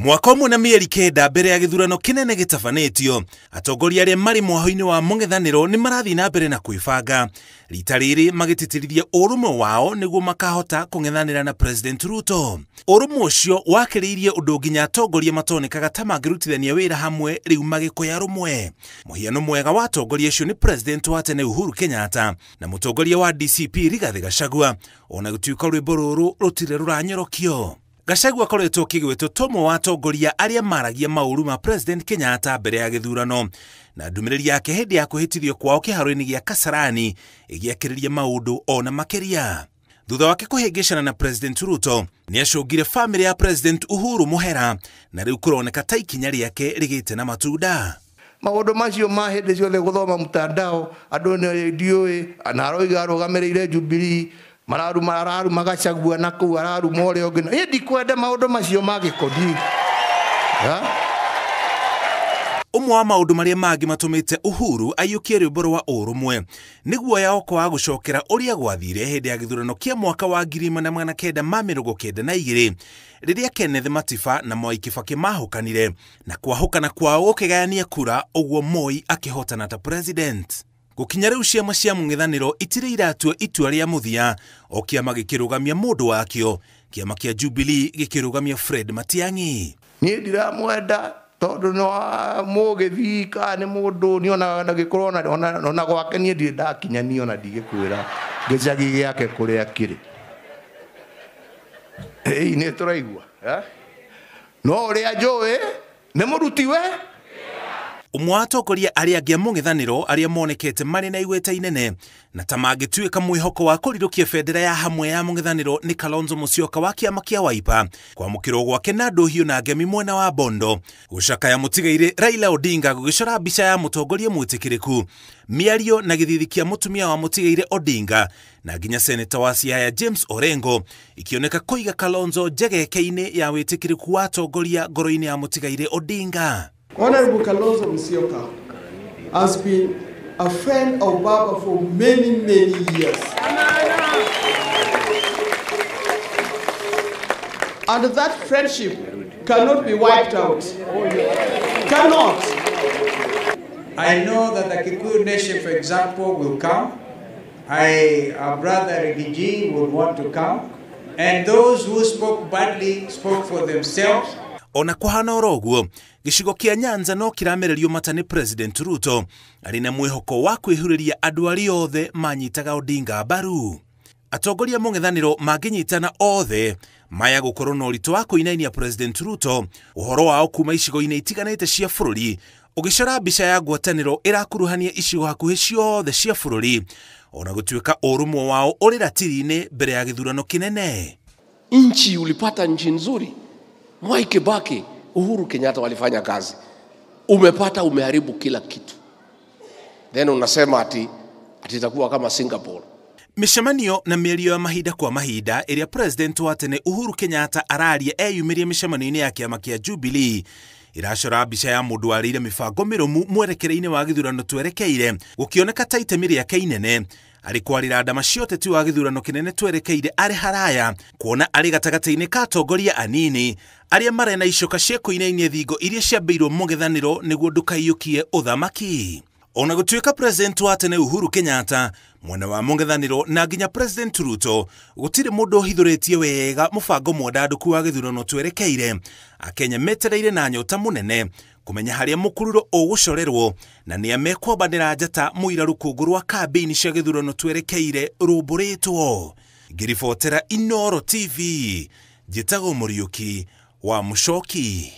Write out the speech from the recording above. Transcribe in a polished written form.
Mwaka ũmwe na mĩeri kenda mbere ya gĩthurano kĩnene gĩtabanĩtio, atongoria arĩa marĩ mwaho-inĩ wa mũng'ethanĩro nĩ marathiĩ na mbere na kwĩbanga. Rita rĩrĩ magĩtĩtĩrithia ũrũmwe wao nĩguo makahota kũng'ethanĩra na President Ruto. Ũrũmwe ũcio wakĩrĩirie ũndũ nginya atongoria matonekaga ta mangĩrutithania wĩra hamwe rĩu magĩkoya rũmwe. Mũhiano mwega wa atongoria acio nĩ President wa tene Uhuru Kenyatta na mũtongoria wa DCP Rigathi Gachagua, ona gũtuĩka rwĩmbo rũrũ rũtirĩ rũranyorokio. Gachagua akoretwo kĩgwĩtwo tomo wa atongoria arĩa maragia maũru ma President Kenyatta mbere ya gĩthurano, na ndũmĩrĩri yake hĩndĩ ya kwĩhĩtithio kwao kĩharo-inĩ gĩa Kasarani ĩgĩakĩrĩria maũndũ ona makĩria. Thutha wake kũhĩngĩcana na President Ruto, nĩacũngire famĩlĩ ya President Uhuru mũhera, na rĩu kũroneka ta ikinya rĩake rĩgĩte na matunda. Maũndũ macio ma hĩndĩ ciothe gũthoma mtandao, andũ nĩ ndiũĩ, na aroiga arũgamĩrĩire Jubilee, mararuma Gachagua na kũu araruma ũrĩa ũngĩ. Niĩ ndikwenda maũndũ macio ma gĩkoni. Ũmwe wa maũndũ marĩa mangĩ matũmĩte Uhuru aiyũkie rwĩmbo rwa ũrũmwe nĩ guoya wa kwaga gũcokera ũrĩa gwathire hĩndĩ ya gĩthurano kĩa mwaka wa 1992 rĩrĩa Kenneth Matiba na Mwai Kibaki mahũkanire, na kwahũkana kwao gũkĩgayania kura, ũguo Moi akĩhotana ta president. Gũkinya rĩu ciama cia mũng'ethanĩro itirĩ iratua itua rĩa mũthia, o kĩama gĩkĩrũgamia mũndũ wakĩo, kĩama kĩa Jubilee gĩkĩrũgamia Fred Matiang'i. Niĩ ndiramwenda tondũ no mũgĩthika nĩ mũndũ nĩonaga gĩkorwo ona gwake niĩ ndirĩ ndakinyania ona ndigĩkwĩra gĩcagi gĩake kũrĩa kĩrĩ. Nĩ tũraigua no ũrĩa njũĩ nĩ mũruti we. Ũmwe wa atongoria arĩa angĩ a mũng'ethanĩro arĩa monekete marĩ na igweta inene na ta mangĩtuĩka mwĩhoko wa kũrirũkia bendera ya hamwe ya mũng'ethanĩro nĩ Kalonzo Musyoka wa kĩama kĩa Wiper, kwamũkĩrwo gwake na ndũhiũ na ngemi mwena wa Bondo, gũcakaya mũtigaire Raila Odinga gũgĩcora mbica ya mũtongoria mwĩtĩkĩrĩku, mĩario na gĩthithi kĩa mũtumia wa mũtigaire Odinga, na nginya seneta wa Siaya James Orengo ikioneka kũiga Kalonzo njegeke-inĩ ya wĩtĩkĩrĩku wa atongoria ngoro-inĩ ya mũtigaire Odinga. Honorable Kalonzo Musyoka has been a friend of Baba for many, many years. And that friendship cannot be wiped out. Cannot. I know that the Kikuyu nation, for example, will come. Our brother Rigiji would want to come. And those who spoke badly spoke for themselves. Ona kwahana oroguo, gĩcigo kĩa Nyanza no kĩramererio mata nĩ President Ruto, arĩ na mwĩhoko wa kwĩhurĩria andũ arĩa othe manyitaga Odinga mbaru. Atongoria mũng'ethanĩro mangĩnyitana othe maya gũkorwo na ũritũ wa kũinainia President Ruto, ũhoro wao kuma icigo-inĩ itiganĩte cia bũrũri ũgĩcora mbica ya ngwatanĩro ĩrakuruhania icigo hakuhĩ ciothe cia bũrũri, ona gũtuĩka ũrũmwe wao ũrĩ ratiri-inĩ mbere ya gĩthurano kĩnene. Nchi ulipata nchi nzuri. Mwai Kibaki, Uhuru Kenyatta walifanya kazi. Umepata, umeharibu kila kitu. Then unasema ati itakuwa kama Singapore. Mĩcemanio na mĩario ya mahinda kwa mahinda ĩrĩa President wa tene Uhuru Kenyatta araria eyumĩrie mĩcemanio-inĩ ya kĩama kĩa Jubilee iracora mbica ya mũndũ warĩire mĩbango mĩrũmu mwerekeire-inĩ wa gĩthurano twerekeire, gũkĩoneka ta itemi rĩake inene arĩ kwarĩra ndama cia ũteti wa gĩthurano kĩnene twerekeire arĩ haraya, kuona arĩ gatagatĩ-inĩ ka atongoria anini arĩa marĩ na icoka cia kũinainia thingo iria ciambĩirwo mũng'ethanĩro nĩguo ndũkaiyũkie ũthamaki. Ona gũtuĩka President wa tene Uhuru Kenyatta, mwena wa mũng'ethanĩro na nginya President Ruto, gũtirĩ mũndũ ũhithũrĩtie wega mũbango mwandandũku wa gĩthurano twerekeire, Akenya metereire na nyota mũnene kũmenya harĩa mũkururo ũgũcorerwo na nĩa mekwambanĩra njata mũira rũkũngũ rwa kambĩini cia gĩthurano twerekeire rũmbũrĩtwo. Ngĩribotera Inooro TV, njĩtagwo Mũriũki wa Mũchoki.